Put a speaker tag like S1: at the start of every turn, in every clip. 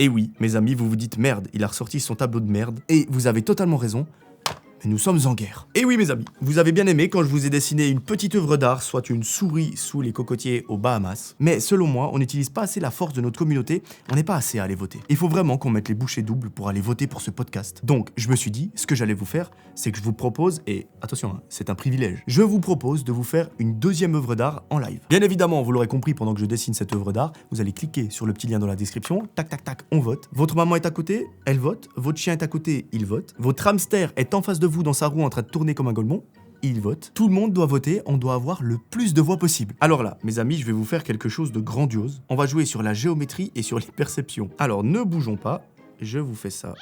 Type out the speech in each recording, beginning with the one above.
S1: Et oui, mes amis, vous vous dites merde, il a ressorti son tableau de merde, et vous avez totalement raison. Mais nous sommes en guerre. Et oui mes amis, vous avez bien aimé quand je vous ai dessiné une petite œuvre d'art, soit une souris sous les cocotiers aux Bahamas. Mais selon moi, on n'utilise pas assez la force de notre communauté, on n'est pas assez à aller voter. Il faut vraiment qu'on mette les bouchées doubles pour aller voter pour ce podcast. Donc je me suis dit, ce que j'allais vous faire, c'est que je vous propose, et attention, hein, c'est un privilège, je vous propose de vous faire une deuxième œuvre d'art en live. Bien évidemment, vous l'aurez compris, pendant que je dessine cette œuvre d'art, vous allez cliquer sur le petit lien dans la description, tac tac tac, on vote. Votre maman est à côté, elle vote. Votre chien est à côté, il vote. Votre hamster est en face de vous dans sa roue en train de tourner comme un golemon, il vote. Tout le monde doit voter, on doit avoir le plus de voix possible. Alors là, mes amis, je vais vous faire quelque chose de grandiose. On va jouer sur la géométrie et sur les perceptions. Alors ne bougeons pas, je vous fais ça.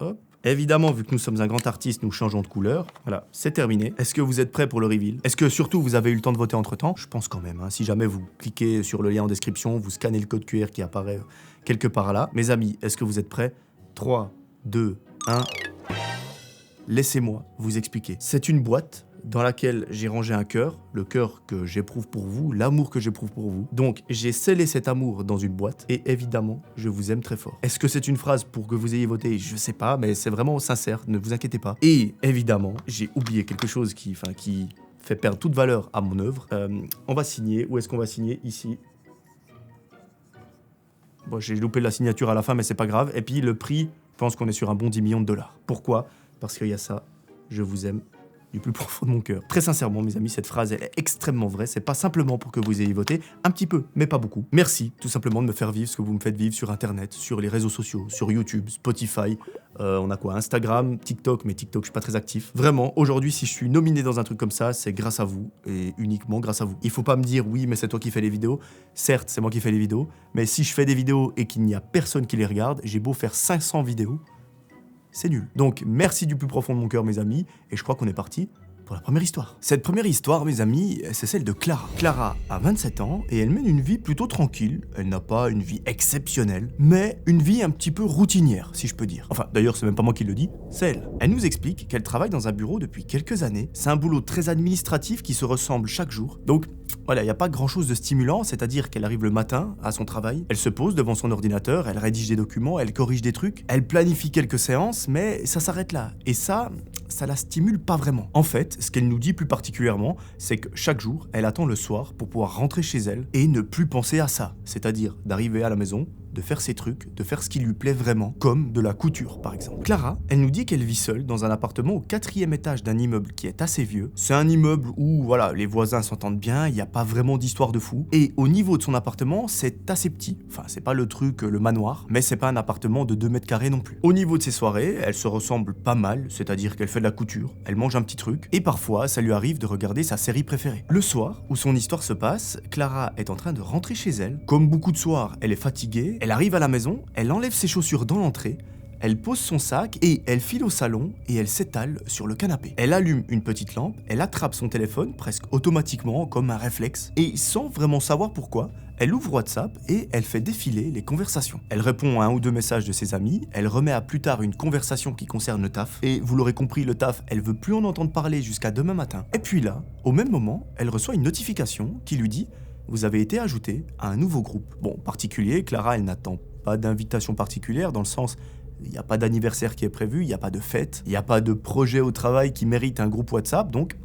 S1: Hop. Évidemment, vu que nous sommes un grand artiste, nous changeons de couleur. Voilà, c'est terminé. Est-ce que vous êtes prêts pour le reveal? Est-ce que surtout vous avez eu le temps de voter entre-temps? Je pense quand même, hein. Si jamais vous cliquez sur le lien en description, vous scannez le code QR qui apparaît quelque part là. Mes amis, est-ce que vous êtes prêts? 3, 2, 1... Laissez-moi vous expliquer. C'est une boîte dans laquelle j'ai rangé un cœur, le cœur que j'éprouve pour vous, l'amour que j'éprouve pour vous. Donc, j'ai scellé cet amour dans une boîte et évidemment, je vous aime très fort. Est-ce que c'est une phrase pour que vous ayez voté? Je sais pas, mais c'est vraiment sincère, ne vous inquiétez pas. Et évidemment, j'ai oublié quelque chose qui fait perdre toute valeur à mon œuvre. On va signer. Où est-ce qu'on va signer? Ici. Bon, j'ai loupé la signature à la fin, mais c'est pas grave. Et puis, le prix, je pense qu'on est sur un bon 10 millions de dollars. Pourquoi? Parce qu'il y a ça, je vous aime du plus profond de mon cœur. Très sincèrement, mes amis, cette phrase, elle est extrêmement vraie. C'est pas simplement pour que vous ayez voté, un petit peu, mais pas beaucoup. Merci, tout simplement, de me faire vivre ce que vous me faites vivre sur Internet, sur les réseaux sociaux, sur YouTube, Spotify. On a quoi? Instagram, TikTok, mais TikTok, je suis pas très actif. Vraiment, aujourd'hui, si je suis nominé dans un truc comme ça, c'est grâce à vous, et uniquement grâce à vous. Il faut pas me dire, oui, mais c'est toi qui fais les vidéos. Certes, c'est moi qui fais les vidéos, mais si je fais des vidéos et qu'il n'y a personne qui les regarde, j'ai beau faire 500 vidéos, c'est nul. Donc, merci du plus profond de mon cœur, mes amis, et je crois qu'on est parti pour la première histoire. Cette première histoire, mes amis, c'est celle de Clara. Clara a 27 ans et elle mène une vie plutôt tranquille. Elle n'a pas une vie exceptionnelle, mais une vie un petit peu routinière, si je peux dire. Enfin, d'ailleurs, c'est même pas moi qui le dis, c'est elle. Elle nous explique qu'elle travaille dans un bureau depuis quelques années. C'est un boulot très administratif qui se ressemble chaque jour. Donc, voilà, il n'y a pas grand-chose de stimulant, c'est-à-dire qu'elle arrive le matin à son travail, elle se pose devant son ordinateur, elle rédige des documents, elle corrige des trucs, elle planifie quelques séances, mais ça s'arrête là. Et ça la stimule pas vraiment. En fait, ce qu'elle nous dit plus particulièrement, c'est que chaque jour, elle attend le soir pour pouvoir rentrer chez elle et ne plus penser à ça. C'est-à-dire d'arriver à la maison, de faire ses trucs, de faire ce qui lui plaît vraiment, comme de la couture par exemple. Clara, elle nous dit qu'elle vit seule dans un appartement au 4e étage d'un immeuble qui est assez vieux. C'est un immeuble où, voilà, les voisins s'entendent bien, il n'y a pas vraiment d'histoire de fou. Et au niveau de son appartement, c'est assez petit. Enfin, c'est pas le truc, le manoir, mais c'est pas un appartement de 2 mètres carrés non plus. Au niveau de ses soirées, elle se ressemble pas mal, c'est-à-dire qu'elle fait de la couture, elle mange un petit truc, et parfois, ça lui arrive de regarder sa série préférée. Le soir, où son histoire se passe, Clara est en train de rentrer chez elle. Comme beaucoup de soirs, elle est fatiguée, elle arrive à la maison, elle enlève ses chaussures dans l'entrée, elle pose son sac et elle file au salon et elle s'étale sur le canapé. Elle allume une petite lampe, elle attrape son téléphone presque automatiquement comme un réflexe et sans vraiment savoir pourquoi, elle ouvre WhatsApp et elle fait défiler les conversations. Elle répond à 1 ou 2 messages de ses amis, elle remet à plus tard une conversation qui concerne le taf et vous l'aurez compris, le taf, elle veut plus en entendre parler jusqu'à demain matin. Et puis là, au même moment, elle reçoit une notification qui lui dit: vous avez été ajouté à un nouveau groupe. Bon, particulier, Clara, elle n'attend pas d'invitation particulière, dans le sens, il n'y a pas d'anniversaire qui est prévu, il n'y a pas de fête, il n'y a pas de projet au travail qui mérite un groupe WhatsApp, donc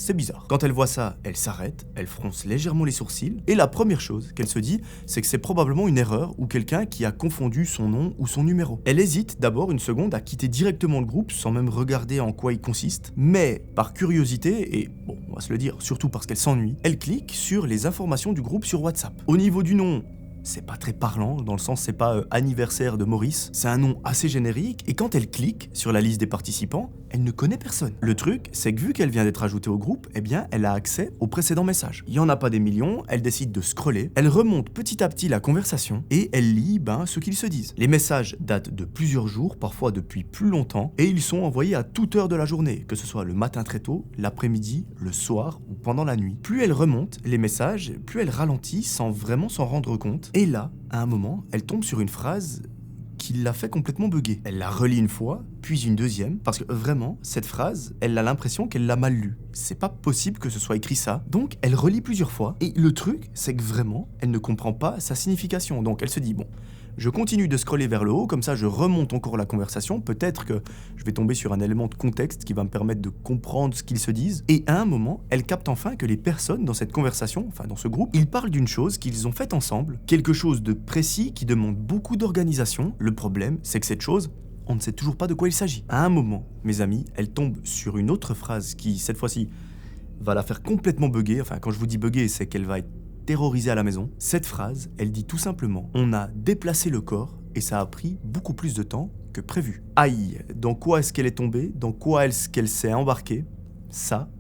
S1: c'est bizarre. Quand elle voit ça, elle s'arrête, elle fronce légèrement les sourcils, et la première chose qu'elle se dit, c'est que c'est probablement une erreur ou quelqu'un qui a confondu son nom ou son numéro. Elle hésite d'abord une seconde à quitter directement le groupe sans même regarder en quoi il consiste, mais par curiosité, et bon, on va se le dire, surtout parce qu'elle s'ennuie, elle clique sur les informations du groupe sur WhatsApp. Au niveau du nom, c'est pas très parlant, dans le sens c'est pas anniversaire de Maurice, c'est un nom assez générique, et quand elle clique sur la liste des participants, elle ne connaît personne. Le truc, c'est que vu qu'elle vient d'être ajoutée au groupe, eh bien, elle a accès aux précédents messages. Il y en a pas des millions, elle décide de scroller, elle remonte petit à petit la conversation, et elle lit, ce qu'ils se disent. Les messages datent de plusieurs jours, parfois depuis plus longtemps, et ils sont envoyés à toute heure de la journée, que ce soit le matin très tôt, l'après-midi, le soir ou pendant la nuit. Plus elle remonte les messages, plus elle ralentit sans vraiment s'en rendre compte, et là, à un moment, elle tombe sur une phrase qui l'a fait complètement bugger. Elle la relit une fois, puis une deuxième, parce que vraiment, cette phrase, elle a l'impression qu'elle l'a mal lue. C'est pas possible que ce soit écrit ça. Donc, elle relit plusieurs fois, et le truc, c'est que vraiment, elle ne comprend pas sa signification. Donc, elle se dit, bon, je continue de scroller vers le haut, comme ça je remonte encore la conversation, peut-être que je vais tomber sur un élément de contexte qui va me permettre de comprendre ce qu'ils se disent. Et à un moment, elle capte enfin que les personnes dans cette conversation, enfin dans ce groupe, ils parlent d'une chose qu'ils ont faite ensemble, quelque chose de précis qui demande beaucoup d'organisation. Le problème, c'est que cette chose, on ne sait toujours pas de quoi il s'agit. À un moment, mes amis, elle tombe sur une autre phrase qui, cette fois-ci, va la faire complètement bugger. Enfin, quand je vous dis bugger, c'est qu'elle va être terrorisée à la maison. Cette phrase, elle dit tout simplement « On a déplacé le corps et ça a pris beaucoup plus de temps que prévu. » Aïe, dans quoi est-ce qu'elle est tombée? Dans quoi est-ce qu'elle s'est embarquée? Ça,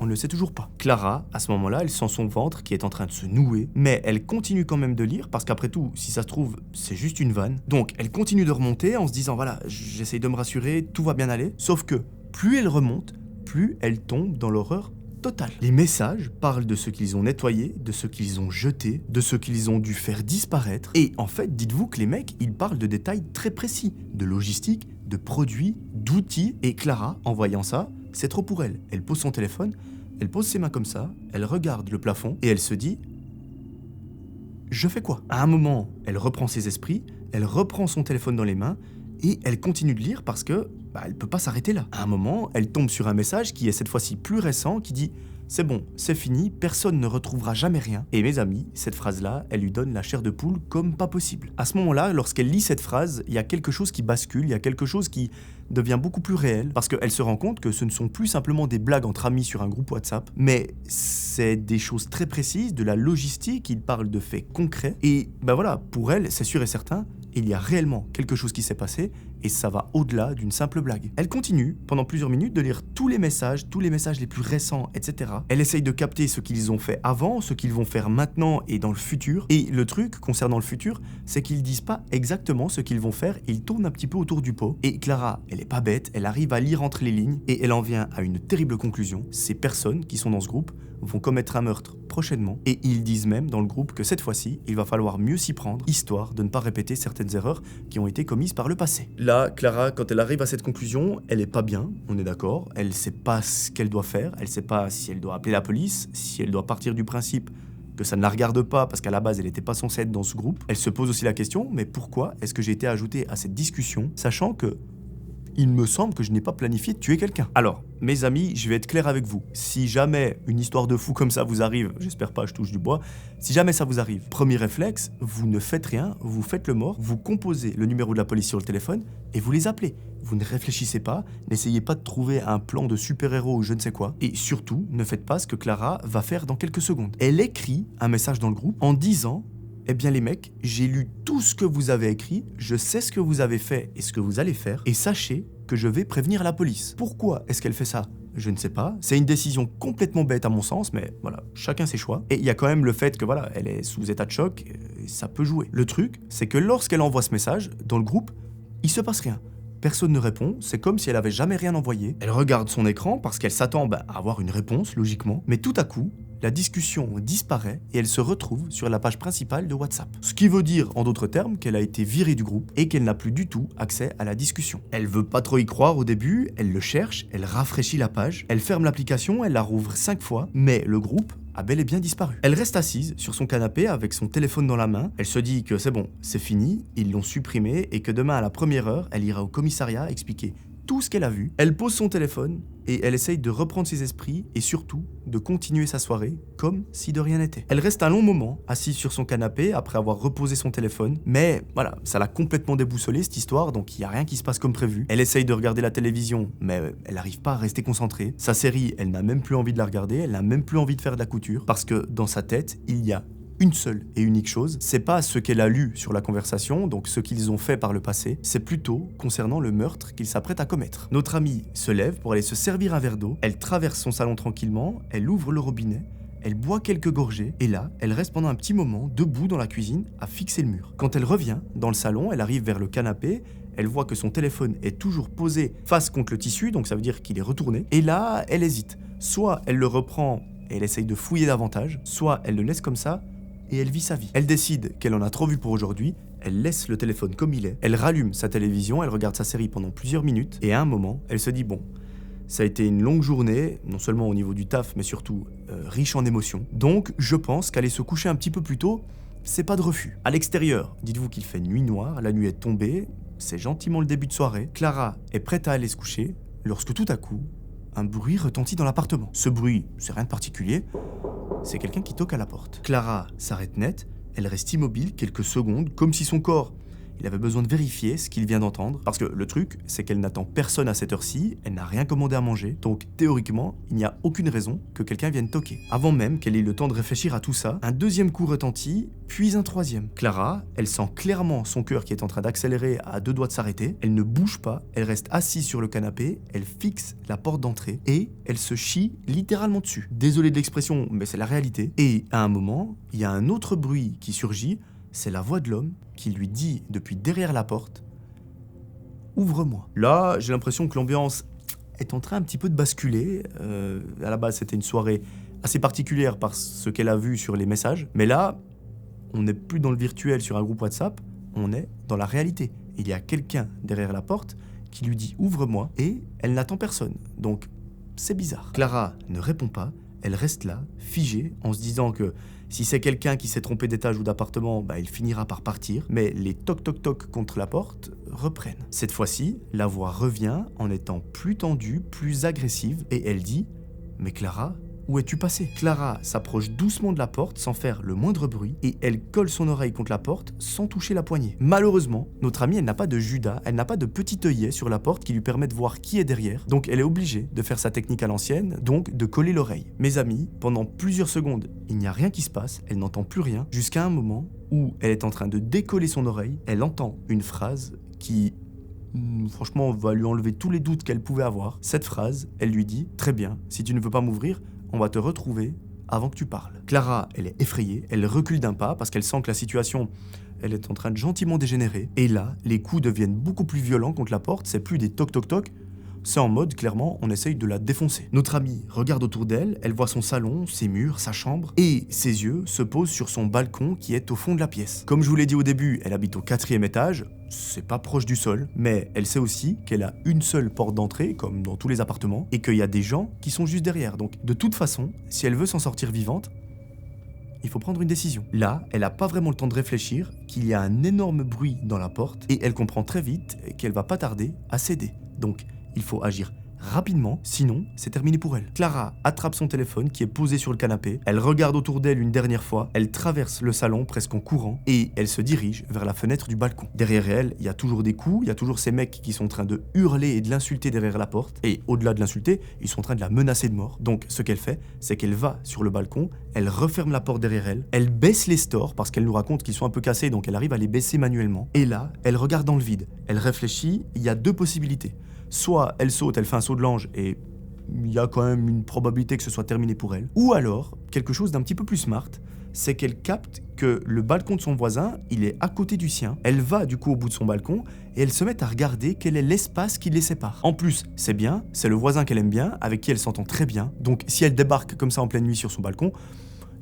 S1: on ne le sait toujours pas. Clara, à ce moment-là, elle sent son ventre qui est en train de se nouer, mais elle continue quand même de lire parce qu'après tout, si ça se trouve, c'est juste une vanne. Donc, elle continue de remonter en se disant « Voilà, j'essaye de me rassurer, tout va bien aller. » Sauf que, plus elle remonte, plus elle tombe dans l'horreur total. Les messages parlent de ce qu'ils ont nettoyé, de ce qu'ils ont jeté, de ce qu'ils ont dû faire disparaître. Et en fait, dites-vous que les mecs, ils parlent de détails très précis, de logistique, de produits, d'outils. Et Clara, en voyant ça, c'est trop pour elle. Elle pose son téléphone, elle pose ses mains comme ça, elle regarde le plafond et elle se dit « Je fais quoi ?» À un moment, elle reprend ses esprits, elle reprend son téléphone dans les mains et elle continue de lire parce que elle peut pas s'arrêter là. À un moment, elle tombe sur un message qui est cette fois-ci plus récent qui dit « C'est bon, c'est fini, personne ne retrouvera jamais rien. » Et mes amis, cette phrase-là, elle lui donne la chair de poule comme pas possible. À ce moment-là, lorsqu'elle lit cette phrase, il y a quelque chose qui bascule, il y a quelque chose qui devient beaucoup plus réel parce qu'elle se rend compte que ce ne sont plus simplement des blagues entre amis sur un groupe WhatsApp, mais c'est des choses très précises, de la logistique, il parle de faits concrets. Et voilà, pour elle, c'est sûr et certain, il y a réellement quelque chose qui s'est passé et ça va au-delà d'une simple blague. Elle continue pendant plusieurs minutes de lire tous les messages les plus récents, etc. Elle essaye de capter ce qu'ils ont fait avant, ce qu'ils vont faire maintenant et dans le futur. Et le truc concernant le futur, c'est qu'ils disent pas exactement ce qu'ils vont faire, ils tournent un petit peu autour du pot. Et Clara, elle est pas bête, elle arrive à lire entre les lignes et elle en vient à une terrible conclusion. Ces personnes qui sont dans ce groupe vont commettre un meurtre prochainement et ils disent même dans le groupe que cette fois-ci, il va falloir mieux s'y prendre, histoire de ne pas répéter certaines erreurs qui ont été commises par le passé. Là, Clara, quand elle arrive à cette conclusion, elle est pas bien, on est d'accord, elle sait pas ce qu'elle doit faire, elle sait pas si elle doit appeler la police, si elle doit partir du principe que ça ne la regarde pas parce qu'à la base elle n'était pas censée être dans ce groupe. Elle se pose aussi la question, mais pourquoi est-ce que j'ai été ajouté à cette discussion, sachant que il me semble que je n'ai pas planifié de tuer quelqu'un. Alors, mes amis, je vais être clair avec vous. Si jamais une histoire de fou comme ça vous arrive, j'espère pas, je touche du bois, si jamais ça vous arrive, premier réflexe, vous ne faites rien, vous faites le mort, vous composez le numéro de la police sur le téléphone et vous les appelez. Vous ne réfléchissez pas, n'essayez pas de trouver un plan de super-héros ou je ne sais quoi. Et surtout, ne faites pas ce que Clara va faire dans quelques secondes. Elle écrit un message dans le groupe en disant « Eh bien les mecs, j'ai lu tout ce que vous avez écrit, je sais ce que vous avez fait et ce que vous allez faire, et sachez que je vais prévenir la police. » Pourquoi est-ce qu'elle fait ça ? Je ne sais pas. C'est une décision complètement bête à mon sens, mais voilà, chacun ses choix. Et il y a quand même le fait que voilà, elle est sous état de choc, et ça peut jouer. Le truc, c'est que lorsqu'elle envoie ce message, dans le groupe, il se passe rien. Personne ne répond, c'est comme si elle avait jamais rien envoyé. Elle regarde son écran parce qu'elle s'attend à avoir une réponse, logiquement. Mais tout à coup, la discussion disparaît et elle se retrouve sur la page principale de WhatsApp. Ce qui veut dire, en d'autres termes, qu'elle a été virée du groupe et qu'elle n'a plus du tout accès à la discussion. Elle veut pas trop y croire au début, elle le cherche, elle rafraîchit la page, elle ferme l'application, elle la rouvre 5 fois, mais le groupe a bel et bien disparu. Elle reste assise sur son canapé avec son téléphone dans la main. Elle se dit que c'est bon, c'est fini, ils l'ont supprimé et que demain à la première heure, elle ira au commissariat expliquer tout ce qu'elle a vu. Elle pose son téléphone et elle essaye de reprendre ses esprits et surtout de continuer sa soirée comme si de rien n'était. Elle reste un long moment assise sur son canapé après avoir reposé son téléphone, mais voilà, ça l'a complètement déboussolée cette histoire, donc il n'y a rien qui se passe comme prévu. Elle essaye de regarder la télévision, mais elle n'arrive pas à rester concentrée. Sa série, elle n'a même plus envie de la regarder, elle n'a même plus envie de faire de la couture, parce que dans sa tête, il y a une seule et unique chose, c'est pas ce qu'elle a lu sur la conversation, donc ce qu'ils ont fait par le passé, c'est plutôt concernant le meurtre qu'ils s'apprêtent à commettre. Notre amie se lève pour aller se servir un verre d'eau, elle traverse son salon tranquillement, elle ouvre le robinet, elle boit quelques gorgées, et là, elle reste pendant un petit moment debout dans la cuisine à fixer le mur. Quand elle revient dans le salon, elle arrive vers le canapé, elle voit que son téléphone est toujours posé face contre le tissu, donc ça veut dire qu'il est retourné, et là, elle hésite. Soit elle le reprend et elle essaye de fouiller davantage, soit elle le laisse comme ça, et elle vit sa vie. Elle décide qu'elle en a trop vu pour aujourd'hui elle laisse le téléphone comme il est, elle rallume sa télévision, elle regarde sa série pendant plusieurs minutes, et à un moment, elle se dit bon, ça a été une longue journée, non seulement au niveau du taf, mais surtout riche en émotions. Donc, je pense qu'aller se coucher un petit peu plus tôt, c'est pas de refus. À l'extérieur, dites-vous qu'il fait nuit noire, la nuit est tombée, c'est gentiment le début de soirée. Clara est prête à aller se coucher, lorsque tout à coup, un bruit retentit dans l'appartement. Ce bruit, c'est rien de particulier, c'est quelqu'un qui toque à la porte. Clara s'arrête net, elle reste immobile quelques secondes, comme si son corps, il avait besoin de vérifier ce qu'il vient d'entendre. Parce que le truc, c'est qu'elle n'attend personne à cette heure-ci, elle n'a rien commandé à manger, donc théoriquement, il n'y a aucune raison que quelqu'un vienne toquer. Avant même qu'elle ait le temps de réfléchir à tout ça, un deuxième coup retentit, puis un troisième. Clara, elle sent clairement son cœur qui est en train d'accélérer à deux doigts de s'arrêter, elle ne bouge pas, elle reste assise sur le canapé, elle fixe la porte d'entrée, et elle se chie littéralement dessus. Désolé de l'expression, mais c'est la réalité. Et à un moment, il y a un autre bruit qui surgit, c'est la voix de l'homme qui lui dit depuis derrière la porte « Ouvre-moi ». Là, j'ai l'impression que l'ambiance est en train un petit peu de basculer. À la base, c'était une soirée assez particulière par ce qu'elle a vu sur les messages. Mais là, on n'est plus dans le virtuel sur un groupe WhatsApp, on est dans la réalité. Il y a quelqu'un derrière la porte qui lui dit « Ouvre-moi » et elle n'attend personne. Donc, c'est bizarre. Clara ne répond pas. Elle reste là, figée, en se disant que si c'est quelqu'un qui s'est trompé d'étage ou d'appartement, il finira par partir. Mais les toc-toc-toc contre la porte reprennent. Cette fois-ci, la voix revient en étant plus tendue, plus agressive, et elle dit « Mais Clara, où es-tu passée ?» Clara s'approche doucement de la porte sans faire le moindre bruit, et elle colle son oreille contre la porte sans toucher la poignée. Malheureusement, notre amie, elle n'a pas de Judas, elle n'a pas de petit œillet sur la porte qui lui permet de voir qui est derrière, donc elle est obligée de faire sa technique à l'ancienne, donc de coller l'oreille. Mes amis, pendant plusieurs secondes, il n'y a rien qui se passe, elle n'entend plus rien, jusqu'à un moment où elle est en train de décoller son oreille, elle entend une phrase qui... franchement, va lui enlever tous les doutes qu'elle pouvait avoir. Cette phrase, elle lui dit « Très bien, si tu ne veux pas m'ouvrir, on va te retrouver avant que tu parles. » Clara, elle est effrayée, elle recule d'un pas parce qu'elle sent que la situation, elle est en train de gentiment dégénérer. Et là, les coups deviennent beaucoup plus violents contre la porte, c'est plus des toc-toc-toc, c'est en mode, clairement, on essaye de la défoncer. Notre amie regarde autour d'elle, elle voit son salon, ses murs, sa chambre, et ses yeux se posent sur son balcon qui est au fond de la pièce. Comme je vous l'ai dit au début, elle habite au 4e étage, c'est pas proche du sol, mais elle sait aussi qu'elle a une seule porte d'entrée, comme dans tous les appartements, et qu'il y a des gens qui sont juste derrière. Donc, de toute façon, si elle veut s'en sortir vivante, il faut prendre une décision. Là, elle n'a pas vraiment le temps de réfléchir, qu'il y a un énorme bruit dans la porte, et elle comprend très vite qu'elle va pas tarder à céder. Donc, il faut agir rapidement, sinon c'est terminé pour elle. Clara attrape son téléphone qui est posé sur le canapé, elle regarde autour d'elle une dernière fois, elle traverse le salon presque en courant et elle se dirige vers la fenêtre du balcon. Derrière elle, il y a toujours des coups, il y a toujours ces mecs qui sont en train de hurler et de l'insulter derrière la porte, et au-delà de l'insulter, ils sont en train de la menacer de mort. Donc ce qu'elle fait, c'est qu'elle va sur le balcon, elle referme la porte derrière elle, elle baisse les stores parce qu'elle nous raconte qu'ils sont un peu cassés, donc elle arrive à les baisser manuellement. Et là, elle regarde dans le vide, elle réfléchit, il y a deux possibilités. Soit elle saute, elle fait un saut de l'ange et il y a quand même une probabilité que ce soit terminé pour elle. Ou alors, quelque chose d'un petit peu plus smart, c'est qu'elle capte que le balcon de son voisin, il est à côté du sien. Elle va du coup au bout de son balcon et elle se met à regarder quel est l'espace qui les sépare. En plus, c'est bien, c'est le voisin qu'elle aime bien, avec qui elle s'entend très bien. Donc si elle débarque comme ça en pleine nuit sur son balcon,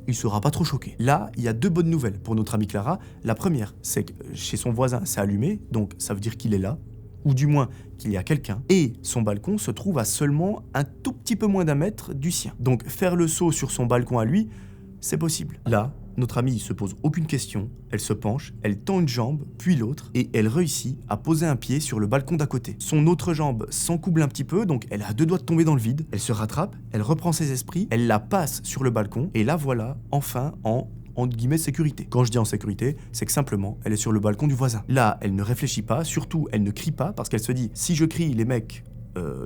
S1: il sera pas trop choqué. Là, il y a deux bonnes nouvelles pour notre amie Clara. La première, c'est que chez son voisin, c'est allumé, donc ça veut dire qu'il est là, ou du moins qu'il y a quelqu'un, et son balcon se trouve à seulement un tout petit peu moins d'1 mètre du sien. Donc faire le saut sur son balcon à lui, c'est possible. Là, notre amie se pose aucune question, elle se penche, elle tend une jambe, puis l'autre, et elle réussit à poser un pied sur le balcon d'à côté. Son autre jambe s'encouble un petit peu, donc elle a 2 doigts de tomber dans le vide, elle se rattrape, elle reprend ses esprits, elle la passe sur le balcon, et la voilà enfin en entre guillemets sécurité. Quand je dis en sécurité, c'est que simplement, elle est sur le balcon du voisin. Là, elle ne réfléchit pas, surtout, elle ne crie pas, parce qu'elle se dit, si je crie, les mecs,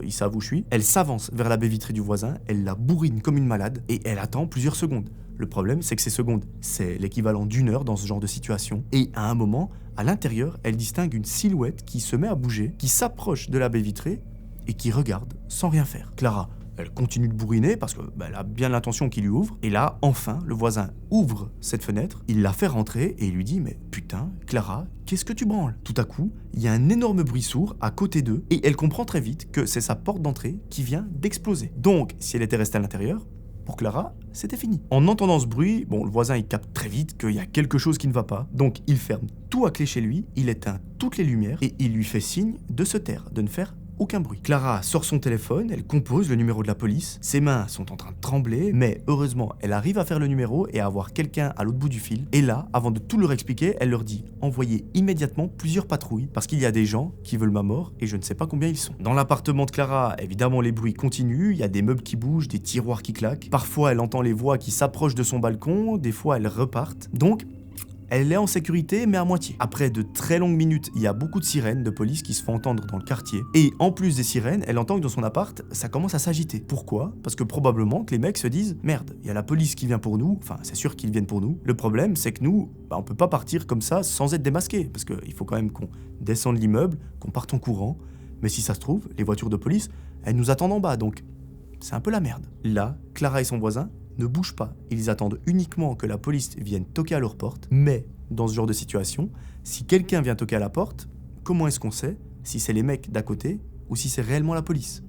S1: ils savent où je suis. Elle s'avance vers la baie vitrée du voisin, elle la bourrine comme une malade, et elle attend plusieurs secondes. Le problème, c'est que ces secondes, c'est l'équivalent d'1 heure dans ce genre de situation, et à un moment, à l'intérieur, elle distingue une silhouette qui se met à bouger, qui s'approche de la baie vitrée, et qui regarde sans rien faire. Clara, elle continue de bourriner parce qu'elle a bien l'intention qu'il lui ouvre. Et là, enfin, le voisin ouvre cette fenêtre, il la fait rentrer et il lui dit « Mais putain, Clara, qu'est-ce que tu branles ?» Tout à coup, il y a un énorme bruit sourd à côté d'eux et elle comprend très vite que c'est sa porte d'entrée qui vient d'exploser. Donc, si elle était restée à l'intérieur, pour Clara, c'était fini. En entendant ce bruit, le voisin il capte très vite qu'il y a quelque chose qui ne va pas, donc il ferme tout à clé chez lui, il éteint toutes les lumières et il lui fait signe de se taire, de ne faire aucun bruit. Clara sort son téléphone, elle compose le numéro de la police, ses mains sont en train de trembler, mais heureusement, elle arrive à faire le numéro et à avoir quelqu'un à l'autre bout du fil. Et là, avant de tout leur expliquer, elle leur dit « Envoyez immédiatement plusieurs patrouilles parce qu'il y a des gens qui veulent ma mort et je ne sais pas combien ils sont. » Dans l'appartement de Clara, évidemment, les bruits continuent, il y a des meubles qui bougent, des tiroirs qui claquent. Parfois, elle entend les voix qui s'approchent de son balcon, des fois, elles repartent. Donc, elle est en sécurité, mais à moitié. Après de très longues minutes, il y a beaucoup de sirènes de police qui se font entendre dans le quartier. Et en plus des sirènes, elle entend que dans son appart, ça commence à s'agiter. Pourquoi? Parce que probablement que les mecs se disent « Merde, il y a la police qui vient pour nous. » Enfin, c'est sûr qu'ils viennent pour nous. Le problème, c'est que nous, on peut pas partir comme ça sans être démasqués. Parce qu'il faut quand même qu'on descende l'immeuble, qu'on parte en courant. Mais si ça se trouve, les voitures de police, elles nous attendent en bas, donc c'est un peu la merde. Là, Clara et son voisin ne bougent pas. Ils attendent uniquement que la police vienne toquer à leur porte. Mais, dans ce genre de situation, si quelqu'un vient toquer à la porte, comment est-ce qu'on sait si c'est les mecs d'à côté ou si c'est réellement la police?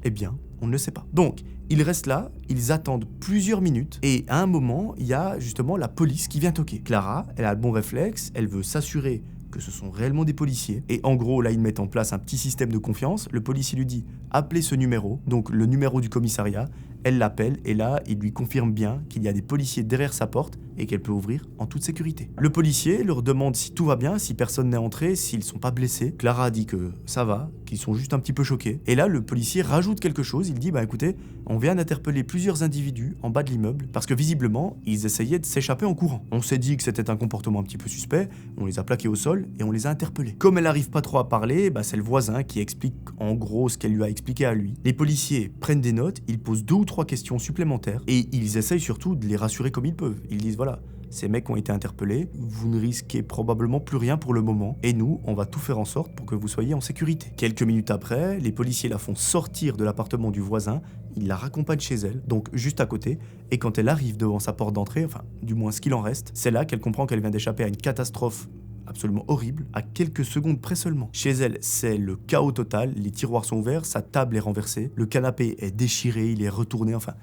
S1: Eh bien, on ne le sait pas. Donc, ils restent là, ils attendent plusieurs minutes, et à un moment, il y a justement la police qui vient toquer. Clara, elle a le bon réflexe, elle veut s'assurer que ce sont réellement des policiers. Et en gros, là, ils mettent en place un petit système de confiance. Le policier lui dit « Appelez ce numéro », donc le numéro du commissariat. Elle l'appelle et là, il lui confirme bien qu'il y a des policiers derrière sa porte et qu'elle peut ouvrir en toute sécurité. Le policier leur demande si tout va bien, si personne n'est entré, s'ils sont pas blessés. Clara dit que ça va, qu'ils sont juste un petit peu choqués. Et là, le policier rajoute quelque chose. Il dit « Bah écoutez, on vient d'interpeller plusieurs individus en bas de l'immeuble parce que visiblement, ils essayaient de s'échapper en courant. On s'est dit que c'était un comportement un petit peu suspect, on les a plaqués au sol et on les a interpellés. » Comme elle arrive pas trop à parler, c'est le voisin qui explique en gros ce qu'elle lui a expliqué à lui. Les policiers prennent des notes, ils posent 2 ou 3 questions supplémentaires et ils essayent surtout de les rassurer comme ils peuvent. Ils disent voilà, ces mecs ont été interpellés, vous ne risquez probablement plus rien pour le moment et nous, on va tout faire en sorte pour que vous soyez en sécurité. Quelques minutes après, les policiers la font sortir de l'appartement du voisin, ils la raccompagnent chez elle, donc juste à côté, et quand elle arrive devant sa porte d'entrée, enfin du moins ce qu'il en reste, c'est là qu'elle comprend qu'elle vient d'échapper à une catastrophe absolument horrible, à quelques secondes près seulement. Chez elle, c'est le chaos total, les tiroirs sont ouverts, sa table est renversée, le canapé est déchiré, il est retourné, enfin,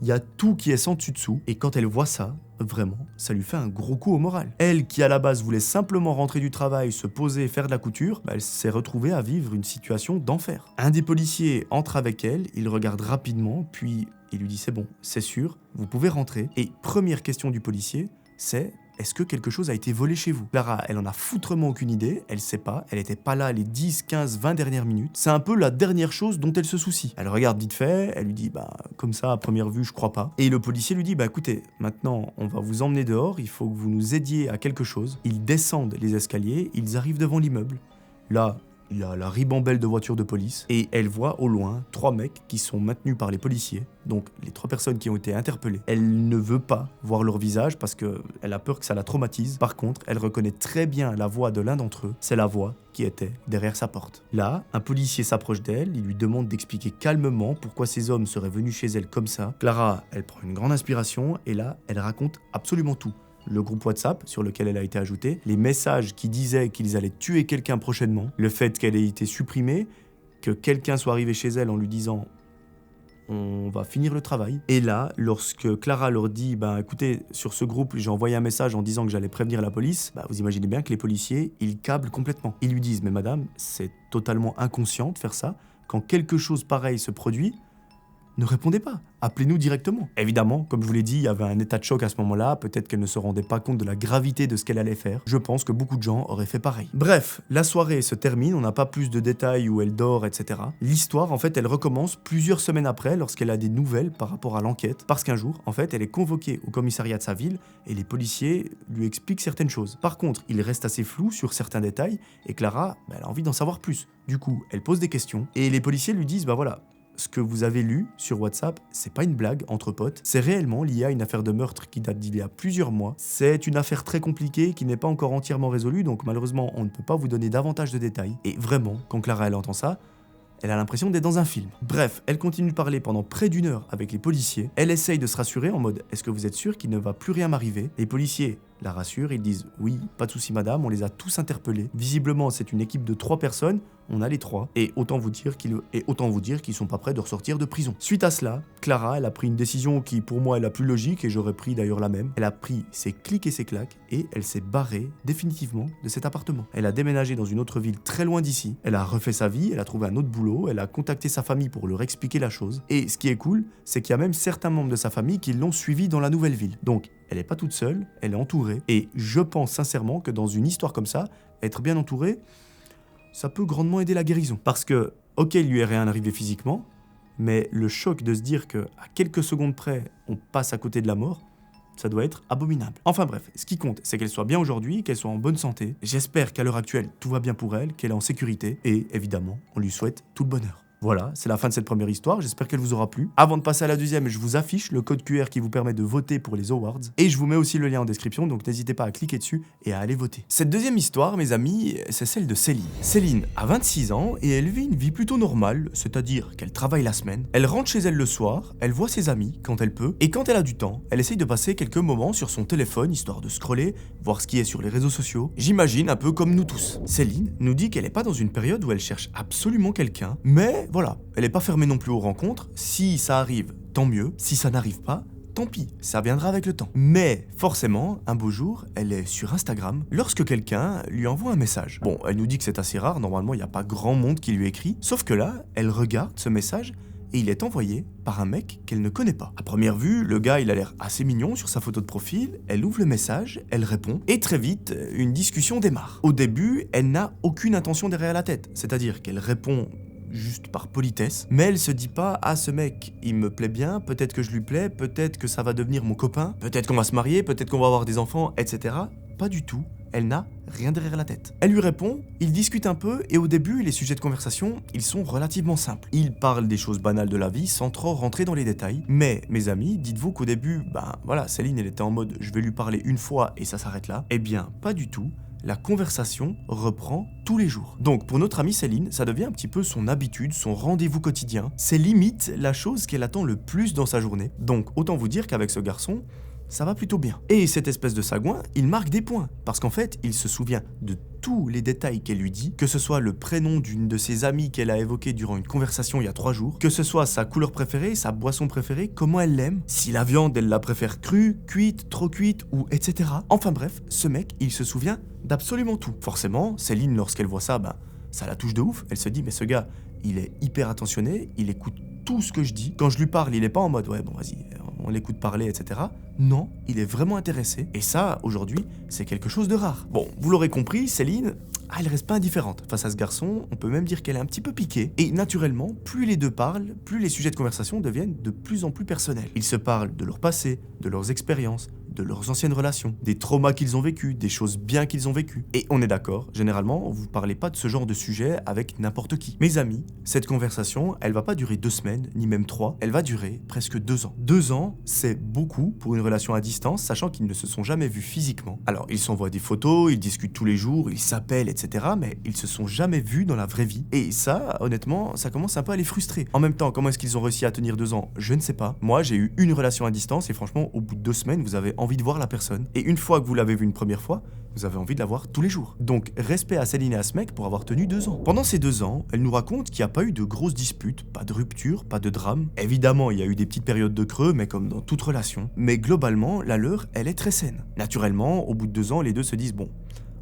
S1: il y a tout qui est sans dessus-dessous, et quand elle voit ça, vraiment, ça lui fait un gros coup au moral. Elle, qui à la base voulait simplement rentrer du travail, se poser, faire de la couture, elle s'est retrouvée à vivre une situation d'enfer. Un des policiers entre avec elle, il regarde rapidement, puis il lui dit c'est bon, c'est sûr, vous pouvez rentrer. Et première question du policier, c'est est-ce que quelque chose a été volé chez vous? Clara, elle en a foutrement aucune idée, elle sait pas, elle était pas là les 10, 15, 20 dernières minutes. C'est un peu la dernière chose dont elle se soucie. Elle regarde vite fait, elle lui dit comme ça à première vue je crois pas. Et le policier lui dit écoutez, maintenant on va vous emmener dehors, il faut que vous nous aidiez à quelque chose. Ils descendent les escaliers, ils arrivent devant l'immeuble. Là, il y a la ribambelle de voitures de police et elle voit au loin 3 mecs qui sont maintenus par les policiers, donc les 3 personnes qui ont été interpellées. Elle ne veut pas voir leur visage parce qu'elle a peur que ça la traumatise. Par contre, elle reconnaît très bien la voix de l'un d'entre eux, c'est la voix qui était derrière sa porte. Là, un policier s'approche d'elle, il lui demande d'expliquer calmement pourquoi ces hommes seraient venus chez elle comme ça. Clara, elle prend une grande inspiration et là, elle raconte absolument tout. Le groupe WhatsApp sur lequel elle a été ajoutée, les messages qui disaient qu'ils allaient tuer quelqu'un prochainement, le fait qu'elle ait été supprimée, que quelqu'un soit arrivé chez elle en lui disant « on va finir le travail ». Et là, lorsque Clara leur dit « écoutez, sur ce groupe, j'ai envoyé un message en disant que j'allais prévenir la police », vous imaginez bien que les policiers, ils câblent complètement. Ils lui disent « mais madame, c'est totalement inconscient de faire ça. Quand quelque chose pareil se produit, ne répondez pas, appelez-nous directement. » Évidemment, comme je vous l'ai dit, il y avait un état de choc à ce moment-là, peut-être qu'elle ne se rendait pas compte de la gravité de ce qu'elle allait faire. Je pense que beaucoup de gens auraient fait pareil. Bref, la soirée se termine, on n'a pas plus de détails où elle dort, etc. L'histoire, en fait, elle recommence plusieurs semaines après, lorsqu'elle a des nouvelles par rapport à l'enquête, parce qu'un jour, en fait, elle est convoquée au commissariat de sa ville, et les policiers lui expliquent certaines choses. Par contre, il reste assez flou sur certains détails, et Clara, elle a envie d'en savoir plus. Du coup, elle pose des questions, et les policiers lui disent, voilà, ce que vous avez lu sur WhatsApp, c'est pas une blague entre potes, c'est réellement lié à une affaire de meurtre qui date d'il y a plusieurs mois. C'est une affaire très compliquée qui n'est pas encore entièrement résolue, donc malheureusement on ne peut pas vous donner davantage de détails. Et vraiment, quand Clara elle entend ça, elle a l'impression d'être dans un film. Bref, elle continue de parler pendant près d'1 heure avec les policiers. Elle essaye de se rassurer en mode « Est-ce que vous êtes sûr qu'il ne va plus rien m'arriver ?» Les policiers la rassurent, ils disent « Oui, pas de souci madame, on les a tous interpellés. Visiblement, c'est une équipe de 3 personnes, on a les 3. Et autant vous dire qu'ils sont pas prêts de ressortir de prison. » Suite à cela, Clara, elle a pris une décision qui pour moi est la plus logique et j'aurais pris d'ailleurs la même. Elle a pris ses clics et ses claques et elle s'est barrée définitivement de cet appartement. Elle a déménagé dans une autre ville très loin d'ici. Elle a refait sa vie, elle a trouvé un autre boulot, elle a contacté sa famille pour leur expliquer la chose. Et ce qui est cool, c'est qu'il y a même certains membres de sa famille qui l'ont suivie dans la nouvelle ville. Donc, elle n'est pas toute seule, elle est entourée. Et je pense sincèrement que dans une histoire comme ça, être bien entouré, ça peut grandement aider la guérison. Parce que, ok, il lui est rien arrivé physiquement, mais le choc de se dire qu'à quelques secondes près, on passe à côté de la mort, ça doit être abominable. Enfin bref, ce qui compte, c'est qu'elle soit bien aujourd'hui, qu'elle soit en bonne santé. J'espère qu'à l'heure actuelle, tout va bien pour elle, qu'elle est en sécurité, et évidemment, on lui souhaite tout le bonheur. Voilà, c'est la fin de cette première histoire, j'espère qu'elle vous aura plu. Avant de passer à la deuxième, je vous affiche le code QR qui vous permet de voter pour les awards, et je vous mets aussi le lien en description, donc n'hésitez pas à cliquer dessus et à aller voter. Cette deuxième histoire, mes amis, c'est celle de Céline. Céline a 26 ans et elle vit une vie plutôt normale, c'est-à-dire qu'elle travaille la semaine, elle rentre chez elle le soir, elle voit ses amis quand elle peut, et quand elle a du temps, elle essaye de passer quelques moments sur son téléphone, histoire de scroller, voir ce qui est sur les réseaux sociaux, j'imagine un peu comme nous tous. Céline nous dit qu'elle n'est pas dans une période où elle cherche absolument quelqu'un, mais voilà, elle n'est pas fermée non plus aux rencontres, si ça arrive, tant mieux, si ça n'arrive pas, tant pis, ça viendra avec le temps. Mais forcément, un beau jour, elle est sur Instagram lorsque quelqu'un lui envoie un message. Bon, elle nous dit que c'est assez rare, normalement il n'y a pas grand monde qui lui écrit, sauf que là, elle regarde ce message et il est envoyé par un mec qu'elle ne connaît pas. À première vue, le gars il a l'air assez mignon sur sa photo de profil, elle ouvre le message, elle répond, et très vite, une discussion démarre. Au début, elle n'a aucune intention derrière la tête, c'est-à-dire qu'elle répond juste par politesse, mais elle se dit pas « Ah, ce mec, il me plaît bien, peut-être que je lui plais, peut-être que ça va devenir mon copain, peut-être qu'on va se marier, peut-être qu'on va avoir des enfants, etc. » Pas du tout, elle n'a rien derrière la tête. Elle lui répond, ils discutent un peu, et au début, les sujets de conversation, ils sont relativement simples. Ils parlent des choses banales de la vie sans trop rentrer dans les détails, mais mes amis, dites-vous qu'au début, voilà, Céline, elle était en mode « Je vais lui parler une fois et ça s'arrête là ». Eh bien, pas du tout. La conversation reprend tous les jours. Donc pour notre amie Céline, ça devient un petit peu son habitude, son rendez-vous quotidien. C'est limite la chose qu'elle attend le plus dans sa journée. Donc autant vous dire qu'avec ce garçon, ça va plutôt bien. Et cette espèce de sagouin, il marque des points. Parce qu'en fait, il se souvient de tous les détails qu'elle lui dit, que ce soit le prénom d'une de ses amies qu'elle a évoqué durant une conversation il y a 3 jours, que ce soit sa couleur préférée, sa boisson préférée, comment elle l'aime, si la viande elle la préfère crue, cuite, trop cuite ou etc. Enfin bref, ce mec, il se souvient d'absolument tout. Forcément, Céline, lorsqu'elle voit ça, ça la touche de ouf. Elle se dit, mais ce gars, il est hyper attentionné, il écoute tout ce que je dis. Quand je lui parle, il est pas en mode, ouais, bon, vas-y, on l'écoute parler, etc. Non, il est vraiment intéressé. Et ça, aujourd'hui, c'est quelque chose de rare. Bon, vous l'aurez compris, Céline, elle reste pas indifférente. Face à ce garçon, on peut même dire qu'elle est un petit peu piquée. Et naturellement, plus les deux parlent, plus les sujets de conversation deviennent de plus en plus personnels. Ils se parlent de leur passé, de leurs expériences, de leurs anciennes relations, des traumas qu'ils ont vécus, des choses bien qu'ils ont vécues. Et on est d'accord, généralement, vous parlez pas de ce genre de sujet avec n'importe qui. Mes amis, cette conversation, elle va pas durer 2 semaines, ni même 3, elle va durer presque 2 ans. 2 ans, c'est beaucoup pour une relation à distance, sachant qu'ils ne se sont jamais vus physiquement. Alors, ils s'envoient des photos, ils discutent tous les jours, ils s'appellent, etc., mais ils se sont jamais vus dans la vraie vie. Et ça, honnêtement, ça commence un peu à les frustrer. En même temps, comment est-ce qu'ils ont réussi à tenir 2 ans? Je ne sais pas. Moi, j'ai eu une relation à distance, et franchement, au bout de 2 semaines, vous avez envie de voir la personne. Et une fois que vous l'avez vu une première fois, vous avez envie de la voir tous les jours. Donc, respect à Céline et à ce mec pour avoir tenu 2 ans. Pendant ces 2 ans, elle nous raconte qu'il n'y a pas eu de grosses disputes, pas de rupture, pas de drame. Évidemment, il y a eu des petites périodes de creux, mais comme dans toute relation. Mais globalement, la leur, elle est très saine. Naturellement, au bout de 2 ans, les deux se disent, bon,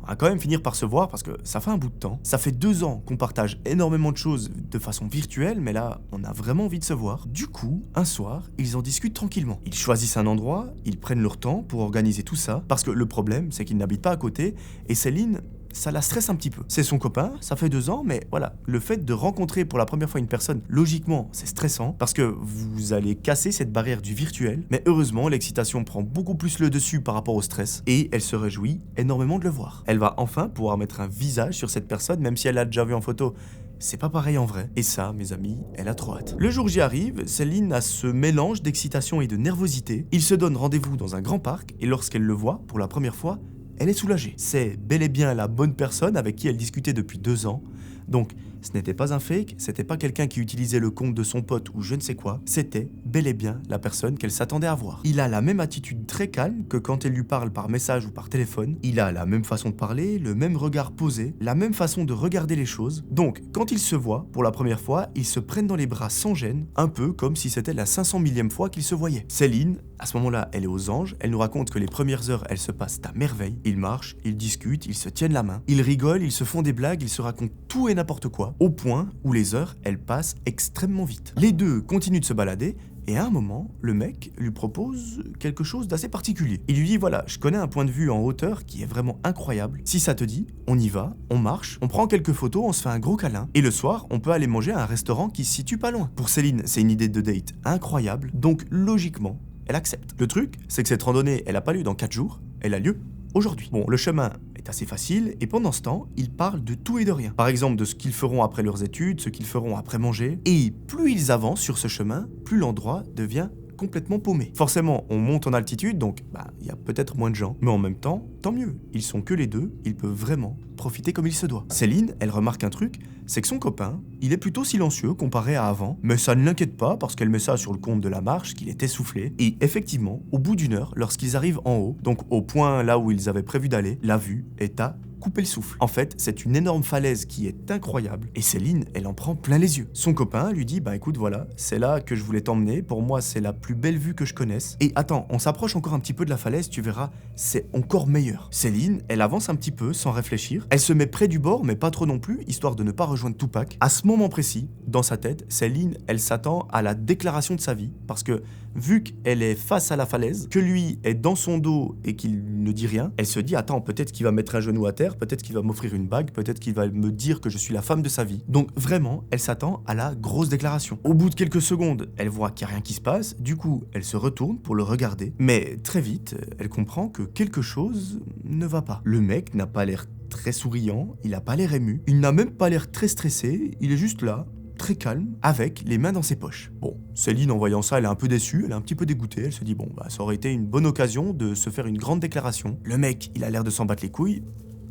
S1: on va quand même finir par se voir parce que ça fait un bout de temps. Ça fait 2 ans qu'on partage énormément de choses de façon virtuelle, mais là, on a vraiment envie de se voir. Du coup, un soir, ils en discutent tranquillement. Ils choisissent un endroit, ils prennent leur temps pour organiser tout ça, parce que le problème, c'est qu'ils n'habitent pas à côté, et Céline, ça la stresse un petit peu. C'est son copain, ça fait 2 ans, mais voilà, le fait de rencontrer pour la première fois une personne, logiquement, c'est stressant, parce que vous allez casser cette barrière du virtuel, mais heureusement, l'excitation prend beaucoup plus le dessus par rapport au stress, et elle se réjouit énormément de le voir. Elle va enfin pouvoir mettre un visage sur cette personne, même si elle l'a déjà vu en photo. C'est pas pareil en vrai. Et ça, mes amis, elle a trop hâte. Le jour J arrive, Céline a ce mélange d'excitation et de nervosité. Il se donne rendez-vous dans un grand parc, et lorsqu'elle le voit, pour la première fois, elle est soulagée. C'est bel et bien la bonne personne avec qui elle discutait depuis 2 ans. Donc, ce n'était pas un fake, c'était pas quelqu'un qui utilisait le compte de son pote ou je ne sais quoi, c'était bel et bien la personne qu'elle s'attendait à voir. Il a la même attitude très calme que quand elle lui parle par message ou par téléphone, il a la même façon de parler, le même regard posé, la même façon de regarder les choses. Donc, quand ils se voient, pour la première fois, ils se prennent dans les bras sans gêne, un peu comme si c'était la 500 millième fois qu'ils se voyaient. Céline, à ce moment-là, elle est aux anges, elle nous raconte que les premières heures, elles se passent à merveille. Ils marchent, ils discutent, ils se tiennent la main, ils rigolent, ils se font des blagues, ils se racontent tout et n'importe quoi, au point où les heures, elles passent extrêmement vite. Les deux continuent de se balader, et à un moment, le mec lui propose quelque chose d'assez particulier. Il lui dit voilà, je connais un point de vue en hauteur qui est vraiment incroyable. Si ça te dit, on y va, on marche, on prend quelques photos, on se fait un gros câlin, et le soir, on peut aller manger à un restaurant qui se situe pas loin. Pour Céline, c'est une idée de date incroyable, donc logiquement, elle accepte. Le truc, c'est que cette randonnée, elle a pas lieu dans 4 jours, elle a lieu aujourd'hui. Bon, le chemin est assez facile, et pendant ce temps, ils parlent de tout et de rien. Par exemple, de ce qu'ils feront après leurs études, ce qu'ils feront après manger, et plus ils avancent sur ce chemin, plus l'endroit devient complètement paumé. Forcément, on monte en altitude, donc il y a peut-être moins de gens, mais en même temps, tant mieux. Ils sont que les deux, ils peuvent vraiment profiter comme il se doit. Céline, elle remarque un truc, c'est que son copain, il est plutôt silencieux comparé à avant, mais ça ne l'inquiète pas parce qu'elle met ça sur le compte de la marche, qu'il est essoufflé, et effectivement, au bout d'une heure, lorsqu'ils arrivent en haut, donc au point là où ils avaient prévu d'aller, la vue est à couper le souffle. En fait, c'est une énorme falaise qui est incroyable et Céline, elle en prend plein les yeux. Son copain lui dit écoute voilà, c'est là que je voulais t'emmener, pour moi c'est la plus belle vue que je connaisse. Et attends, on s'approche encore un petit peu de la falaise, tu verras, c'est encore meilleur. Céline, elle avance un petit peu sans réfléchir, elle se met près du bord mais pas trop non plus, histoire de ne pas rejoindre Tupac. À ce moment précis, dans sa tête, Céline, elle s'attend à la déclaration de sa vie parce que vu qu'elle est face à la falaise, que lui est dans son dos et qu'il ne dit rien, elle se dit attends, peut-être qu'il va mettre un genou à terre, peut-être qu'il va m'offrir une bague, peut-être qu'il va me dire que je suis la femme de sa vie. Donc vraiment, elle s'attend à la grosse déclaration. Au bout de quelques secondes, elle voit qu'il n'y a rien qui se passe, du coup, elle se retourne pour le regarder, mais très vite, elle comprend que quelque chose ne va pas. Le mec n'a pas l'air très souriant, il n'a pas l'air ému, il n'a même pas l'air très stressé, il est juste là, très calme, avec les mains dans ses poches. Bon, Céline, en voyant ça, elle est un peu déçue, elle est un petit peu dégoûtée, elle se dit ça aurait été une bonne occasion de se faire une grande déclaration. Le mec, il a l'air de s'en battre les couilles,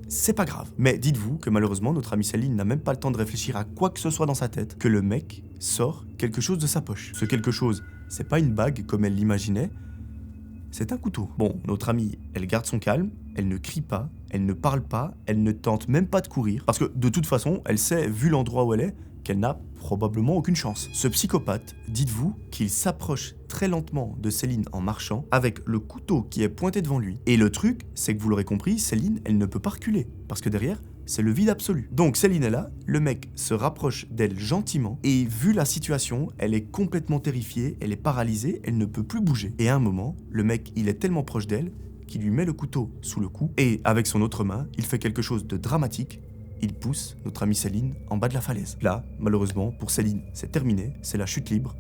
S1: c'est pas grave. Mais dites-vous que malheureusement, notre amie Céline n'a même pas le temps de réfléchir à quoi que ce soit dans sa tête, que le mec sort quelque chose de sa poche. Ce quelque chose, c'est pas une bague comme elle l'imaginait, c'est un couteau. Bon, notre amie, elle garde son calme, elle ne crie pas, elle ne parle pas, elle ne tente même pas de courir, parce que de toute façon, elle sait, vu l'endroit où elle est, qu'elle n'a probablement aucune chance. Ce psychopathe, dites-vous qu'il s'approche très lentement de Céline en marchant, avec le couteau qui est pointé devant lui. Et le truc, c'est que vous l'aurez compris, Céline, elle ne peut pas reculer, parce que derrière, c'est le vide absolu. Donc Céline est là, le mec se rapproche d'elle gentiment, et vu la situation, elle est complètement terrifiée, elle est paralysée, elle ne peut plus bouger. Et à un moment, le mec, il est tellement proche d'elle, qu'il lui met le couteau sous le cou, et avec son autre main, il fait quelque chose de dramatique, il pousse notre amie Céline en bas de la falaise. Là, malheureusement, pour Céline, c'est terminé, c'est la chute libre.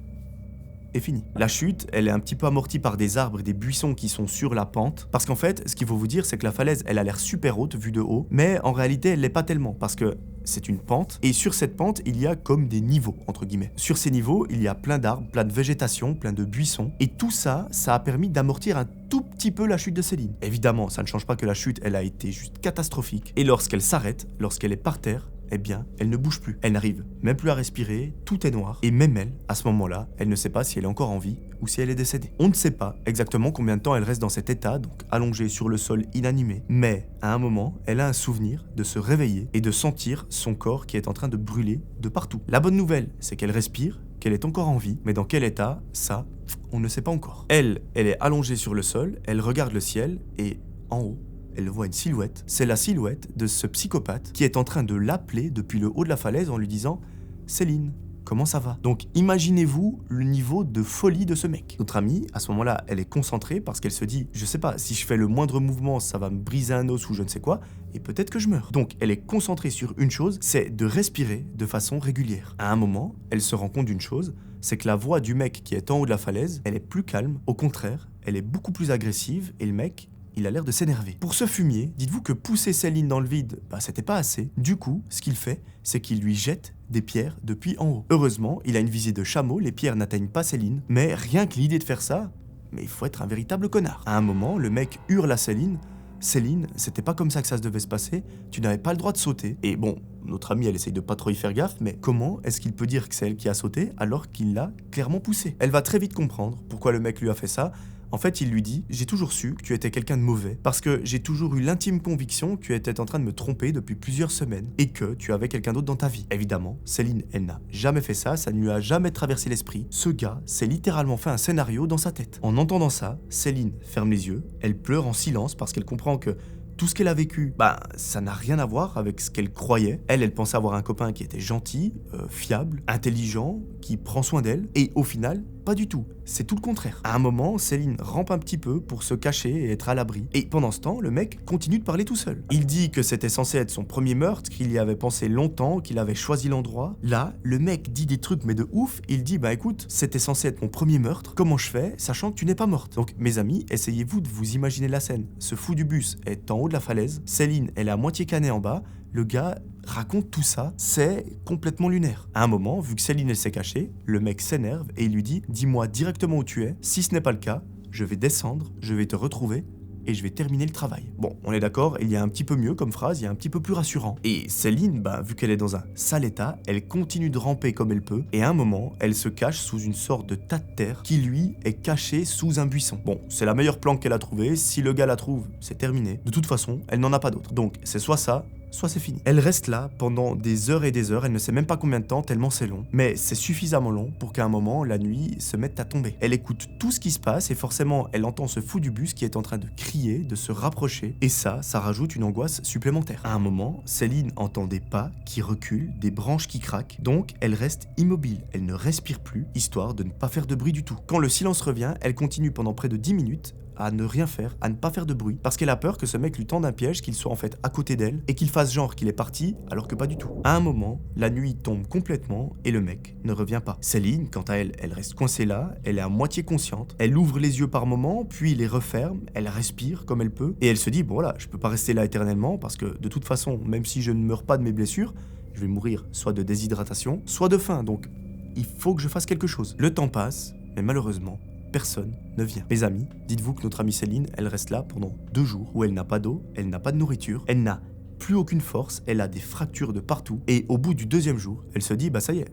S1: Et fini. La chute, elle est un petit peu amortie par des arbres et des buissons qui sont sur la pente, parce qu'en fait, ce qu'il faut vous dire, c'est que la falaise, elle a l'air super haute vue de haut, mais en réalité, elle l'est pas tellement, parce que c'est une pente, et sur cette pente, il y a comme des niveaux, entre guillemets. Sur ces niveaux, il y a plein d'arbres, plein de végétation, plein de buissons, et tout ça, ça a permis d'amortir un tout petit peu la chute de Céline. Évidemment, ça ne change pas que la chute, elle a été juste catastrophique, et lorsqu'elle s'arrête, lorsqu'elle est par terre, eh bien, elle ne bouge plus. Elle n'arrive même plus à respirer, tout est noir. Et même elle, à ce moment-là, elle ne sait pas si elle est encore en vie ou si elle est décédée. On ne sait pas exactement combien de temps elle reste dans cet état, donc allongée sur le sol inanimé. Mais, à un moment, elle a un souvenir de se réveiller et de sentir son corps qui est en train de brûler de partout. La bonne nouvelle, c'est qu'elle respire, qu'elle est encore en vie, mais dans quel état, ça, on ne sait pas encore. Elle est allongée sur le sol, elle regarde le ciel et en haut, elle voit une silhouette. C'est la silhouette de ce psychopathe qui est en train de l'appeler depuis le haut de la falaise en lui disant « Céline, comment ça va ?» Donc imaginez-vous le niveau de folie de ce mec. Notre amie, à ce moment-là, elle est concentrée parce qu'elle se dit « Je sais pas, si je fais le moindre mouvement, ça va me briser un os ou je ne sais quoi, et peut-être que je meurs. » Donc elle est concentrée sur une chose, c'est de respirer de façon régulière. À un moment, elle se rend compte d'une chose, c'est que la voix du mec qui est en haut de la falaise, elle est plus calme, au contraire, elle est beaucoup plus agressive et le mec, il a l'air de s'énerver. Pour ce fumier, dites-vous que pousser Céline dans le vide, c'était pas assez. Du coup, ce qu'il fait, c'est qu'il lui jette des pierres depuis en haut. Heureusement, il a une visée de chameau, les pierres n'atteignent pas Céline, mais rien que l'idée de faire ça, mais il faut être un véritable connard. À un moment, le mec hurle à Céline, Céline, c'était pas comme ça que ça se devait se passer, tu n'avais pas le droit de sauter. Et bon, notre amie, elle essaye de pas trop y faire gaffe, mais comment est-ce qu'il peut dire que c'est elle qui a sauté alors qu'il l'a clairement poussée? Elle va très vite comprendre pourquoi le mec lui a fait ça. En fait, il lui dit « J'ai toujours su que tu étais quelqu'un de mauvais parce que j'ai toujours eu l'intime conviction que tu étais en train de me tromper depuis plusieurs semaines et que tu avais quelqu'un d'autre dans ta vie. » Évidemment, Céline, elle n'a jamais fait ça, ça ne lui a jamais traversé l'esprit. Ce gars s'est littéralement fait un scénario dans sa tête. En entendant ça, Céline ferme les yeux, elle pleure en silence parce qu'elle comprend que tout ce qu'elle a vécu, ça n'a rien à voir avec ce qu'elle croyait. Elle pensait avoir un copain qui était gentil, fiable, intelligent, qui prend soin d'elle, et au final, pas du tout. C'est tout le contraire. À un moment, Céline rampe un petit peu pour se cacher et être à l'abri. Et pendant ce temps, le mec continue de parler tout seul. Il dit que c'était censé être son premier meurtre, qu'il y avait pensé longtemps, qu'il avait choisi l'endroit. Là, le mec dit des trucs mais de ouf. Il dit écoute, c'était censé être mon premier meurtre. Comment je fais, sachant que tu n'es pas morte? Donc mes amis, essayez-vous de vous imaginer la scène. Ce fou du bus est en haut de la falaise. Céline, elle est à moitié canée en bas. Le gars raconte tout ça, c'est complètement lunaire. À un moment, vu que Céline elle s'est cachée, le mec s'énerve et il lui dit « Dis-moi directement où tu es, si ce n'est pas le cas, je vais descendre, je vais te retrouver et je vais terminer le travail. » Bon, on est d'accord, il y a un petit peu mieux comme phrase, il y a un petit peu plus rassurant. Et Céline, vu qu'elle est dans un sale état, elle continue de ramper comme elle peut et à un moment, elle se cache sous une sorte de tas de terre qui lui est caché sous un buisson. Bon, c'est la meilleure planque qu'elle a trouvée, si le gars la trouve, c'est terminé. De toute façon, elle n'en a pas d'autre. Donc, c'est soit ça, soit c'est fini. Elle reste là pendant des heures et des heures, elle ne sait même pas combien de temps tellement c'est long, mais c'est suffisamment long pour qu'à un moment, la nuit se mette à tomber. Elle écoute tout ce qui se passe et forcément, elle entend ce fou du bus qui est en train de crier, de se rapprocher, et ça rajoute une angoisse supplémentaire. À un moment, Céline entend des pas qui reculent, des branches qui craquent, donc elle reste immobile, elle ne respire plus, histoire de ne pas faire de bruit du tout. Quand le silence revient, elle continue pendant près de 10 minutes, à ne rien faire, à ne pas faire de bruit, parce qu'elle a peur que ce mec lui tende un piège, qu'il soit en fait à côté d'elle, et qu'il fasse genre qu'il est parti, alors que pas du tout. À un moment, la nuit tombe complètement, et le mec ne revient pas. Céline, quant à elle, elle reste coincée là, elle est à moitié consciente, elle ouvre les yeux par moments, puis les referme, elle respire comme elle peut, et elle se dit, bon voilà, je peux pas rester là éternellement, parce que de toute façon, même si je ne meurs pas de mes blessures, je vais mourir soit de déshydratation, soit de faim, donc il faut que je fasse quelque chose. Le temps passe, mais malheureusement, personne ne vient. Mes amis, dites-vous que notre amie Céline, elle reste là pendant 2 jours où elle n'a pas d'eau, elle n'a pas de nourriture, elle n'a plus aucune force, elle a des fractures de partout et au bout du 2e jour, elle se dit ça y est,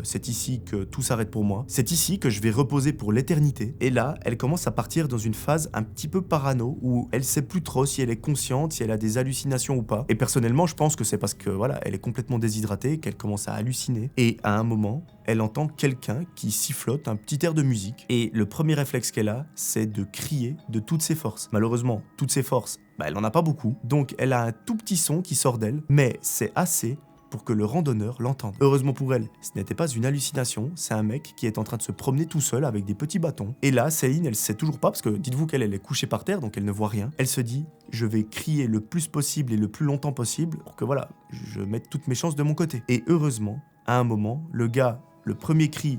S1: c'est ici que tout s'arrête pour moi, c'est ici que je vais reposer pour l'éternité. Et là, elle commence à partir dans une phase un petit peu parano où elle sait plus trop si elle est consciente, si elle a des hallucinations ou pas. Et personnellement, je pense que c'est parce que voilà, elle est complètement déshydratée qu'elle commence à halluciner. Et à un moment, elle entend quelqu'un qui sifflote un petit air de musique. Et le premier réflexe qu'elle a, c'est de crier de toutes ses forces. Malheureusement, toutes ses forces, elle n'en a pas beaucoup. Donc elle a un tout petit son qui sort d'elle, mais c'est assez pour que le randonneur l'entende. Heureusement pour elle, ce n'était pas une hallucination, c'est un mec qui est en train de se promener tout seul avec des petits bâtons. Et là, Céline, elle sait toujours pas, parce que dites-vous qu'elle est couchée par terre, donc elle ne voit rien. Elle se dit, je vais crier le plus possible et le plus longtemps possible pour que voilà, je mette toutes mes chances de mon côté. Et heureusement, à un moment, le gars, le premier cri,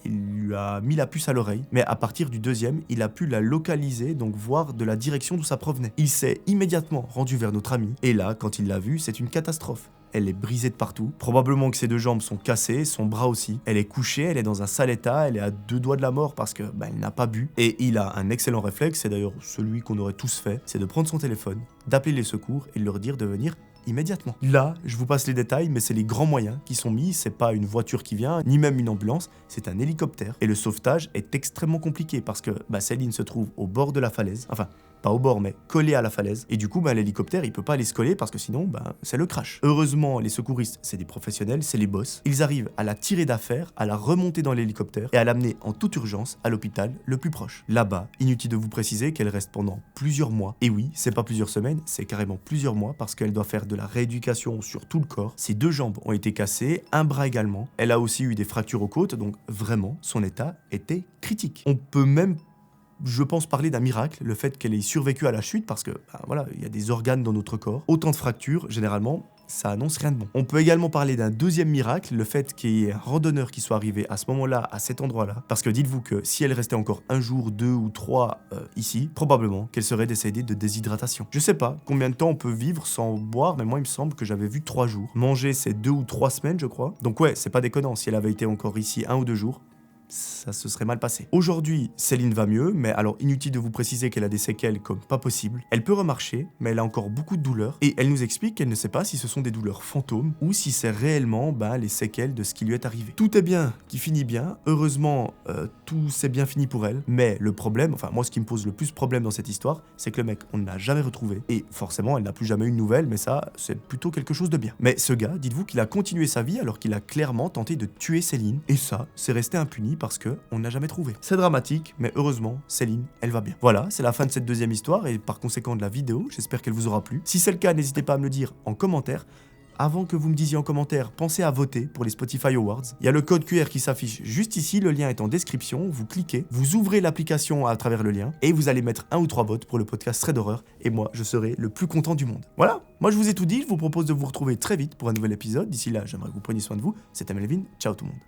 S1: il lui a mis la puce à l'oreille, mais à partir du 2e, il a pu la localiser, donc voir de la direction d'où ça provenait. Il s'est immédiatement rendu vers notre amie, et là, quand il l'a vue, c'est une catastrophe. Elle est brisée de partout, probablement que ses 2 jambes sont cassées, son bras aussi. Elle est couchée, elle est dans un sale état, elle est à 2 doigts de la mort parce que elle n'a pas bu. Et il a un excellent réflexe, c'est d'ailleurs celui qu'on aurait tous fait, c'est de prendre son téléphone, d'appeler les secours et de leur dire de venir immédiatement. Là, je vous passe les détails, mais c'est les grands moyens qui sont mis, c'est pas une voiture qui vient, ni même une ambulance, c'est un hélicoptère. Et le sauvetage est extrêmement compliqué parce que Céline se trouve au bord de la falaise, enfin, pas au bord, mais collé à la falaise. Et du coup, l'hélicoptère, il peut pas aller se coller parce que sinon, c'est le crash. Heureusement, les secouristes, c'est des professionnels, c'est les boss. Ils arrivent à la tirer d'affaire, à la remonter dans l'hélicoptère et à l'amener en toute urgence à l'hôpital le plus proche. Là-bas, inutile de vous préciser qu'elle reste pendant plusieurs mois. Et oui, c'est pas plusieurs semaines, c'est carrément plusieurs mois parce qu'elle doit faire de la rééducation sur tout le corps. Ses 2 jambes ont été cassées, un bras également. Elle a aussi eu des fractures aux côtes, donc vraiment, son état était critique. On peut même parler d'un miracle, le fait qu'elle ait survécu à la chute, parce que, il y a des organes dans notre corps. Autant de fractures, généralement, ça annonce rien de bon. On peut également parler d'un 2e miracle, le fait qu'il y ait un randonneur qui soit arrivé à ce moment-là, à cet endroit-là, parce que dites-vous que si elle restait encore 1 jour, 2 ou 3 ici, probablement qu'elle serait décédée de déshydratation. Je sais pas combien de temps on peut vivre sans boire, mais moi il me semble que j'avais vu 3 jours. Manger c'est 2 ou 3 semaines, je crois. Donc ouais, c'est pas déconnant, si elle avait été encore ici 1 ou 2 jours, ça se serait mal passé. Aujourd'hui, Céline va mieux, mais alors inutile de vous préciser qu'elle a des séquelles comme pas possible. Elle peut remarcher, mais elle a encore beaucoup de douleurs, et elle nous explique qu'elle ne sait pas si ce sont des douleurs fantômes ou si c'est réellement les séquelles de ce qui lui est arrivé. Tout est bien qui finit bien, heureusement tout s'est bien fini pour elle, mais le problème, enfin moi ce qui me pose le plus problème dans cette histoire, c'est que le mec on ne l'a jamais retrouvé, et forcément elle n'a plus jamais eu de nouvelles, mais ça c'est plutôt quelque chose de bien. Mais ce gars, dites-vous qu'il a continué sa vie alors qu'il a clairement tenté de tuer Céline, et ça, c'est resté impuni parce que on ne l'a jamais trouvé. C'est dramatique, mais heureusement, Céline, elle va bien. Voilà, c'est la fin de cette deuxième histoire et par conséquent de la vidéo, j'espère qu'elle vous aura plu. Si c'est le cas, n'hésitez pas à me le dire en commentaire. Avant que vous me disiez en commentaire, pensez à voter pour les Spotify Awards. Il y a le code QR qui s'affiche juste ici, le lien est en description, vous cliquez, vous ouvrez l'application à travers le lien et vous allez mettre 1 ou 3 votes pour le podcast Thread d'horreur et moi, je serai le plus content du monde. Voilà, moi je vous ai tout dit, je vous propose de vous retrouver très vite pour un nouvel épisode. D'ici là, j'aimerais que vous preniez soin de vous. C'était Melvin, ciao tout le monde.